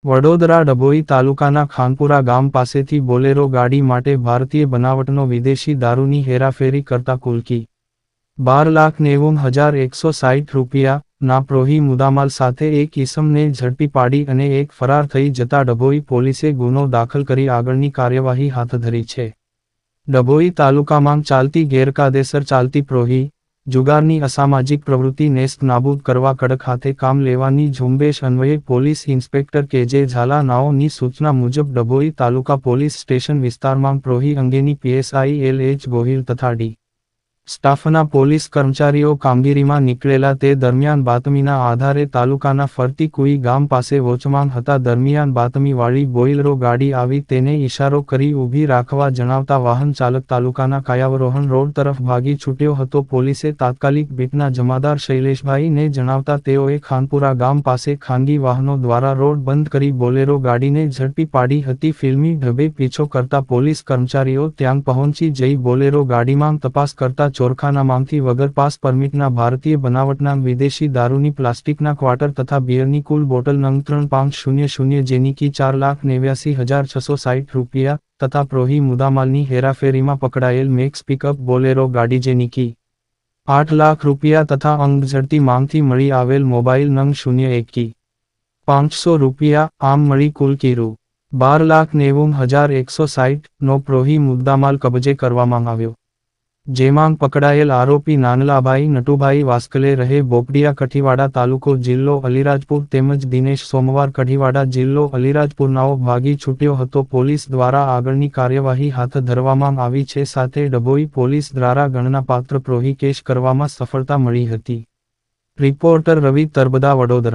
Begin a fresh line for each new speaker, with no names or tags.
વડોદરા ડભોઈ તાલુકાના ખાનપુરા ગામ પાસેથી બોલેરો ગાડી માટે ભારતીય બનાવટનો વિદેશી દારૂની હેરાફેરી કરતા કુલ કી. 12,90,160 રૂપિયા ના પ્રોહી મુદ્દામાલ સાથે એક ઈસમને ઝડપી પાડી અને એક ફરાર થઈ જતા ડભોઈ પોલીસે ગુનો દાખલ કરી આગળની કાર્યવાહી હાથ ધરી છે. ડભોઈ તાલુકામાં ચાલતી ગેરકાયદેસર ચાલતી પ્રોહી, જુગારની અસામાજિક પ્રવૃત્તિ નેસ્ત નાબૂદ કરવા કડક હાથે કામ લેવાની ઝુંબેશ અન્વયે પોલીસ ઇન્સ્પેક્ટર કે.જે. ઝાલા નાઓની સૂચના મુજબ ડભોઈ તાલુકા પોલીસ સ્ટેશન વિસ્તારમાં પ્રોહી અંગેની પીએસઆઈ એલ.એચ. ગોહિલ તથા ડી. સ્ટાફના પોલીસ કર્મચારીઓ કામગીરીમાં નીકળેલા તે દરમિયાન બાતમીના આધારે તાલુકાના ફરતી કુઈ ગામ પાસે વોચમાન હતા દરમિયાન બાતમીવાળી બોઇલરો ગાડી આવી તેને ઇશારો કરી ઊભી રાખવા જણાવતા વાહન ચાલક તાલુકાના કાયાવરોહણ રોડ તરફ ભાગી છૂટ્યો હતો. પોલીસે તાત્કાલિક બીટના જમાદાર શૈલેષભાઈને જણાવતા તેઓએ ખાનપુરા ગામ પાસે ખાનગી વાહનો દ્વારા રોડ બંધ કરી બોલેરો ગાડીને ઝડપી પાડી હતી. ફિલ્મી ઢબે પીછો કરતા પોલીસ કર્મચારીઓ ત્યાં પહોંચી જઈ બોલેરો ગાડીમાં તપાસ કરતા ચોરખાનામાંથી વગર પાસ પરમિટના ભારતીય બનાવટના વિદેશી દારૂની પ્લાસ્ટિકના ક્વાર્ટર તથા બિયરની કુલ બોટલ નંગ 3,500 જેની કી 4,89,660 રૂપિયા તથા પ્રોહી મુદ્દામાલની હેરાફેરીમાં પકડાયેલ મેક્સ પિકઅપ બોલેરો ગાડી જેની કી 8 લાખ રૂપિયા તથા અંગ ઝડતી માંગથી મળી આવેલ મોબાઈલ નંગ 01 કી 500 રૂપિયા આમ મળી કુલ કી રૂ. 12,90,160 નો પ્રોહી મુદ્દામાલ કબજે કરવામાં આવ્યો. જેમાં પકડાયેલ આરોપી નાનલાભાઈ નટુભાઈ વાસ્કલે રહે બોપડિયા કઠીવાડા તાલુકો જિલ્લો અલીરાજપુર તેમજ દિનેશ સોમવાર કઠીવાડા જિલ્લો અલીરાજપુરનાઓ ભાગી છૂટ્યો હતો. પોલીસ દ્વારા આગળની કાર્યવાહી હાથ ધરવામાં આવી છે. સાથે ડભોઈ પોલીસ દ્વારા ગણનાપાત્ર પ્રોહી કેસ કરવામાં સફળતા મળી હતી. રિપોર્ટર રવિ તરબદા, વડોદરા.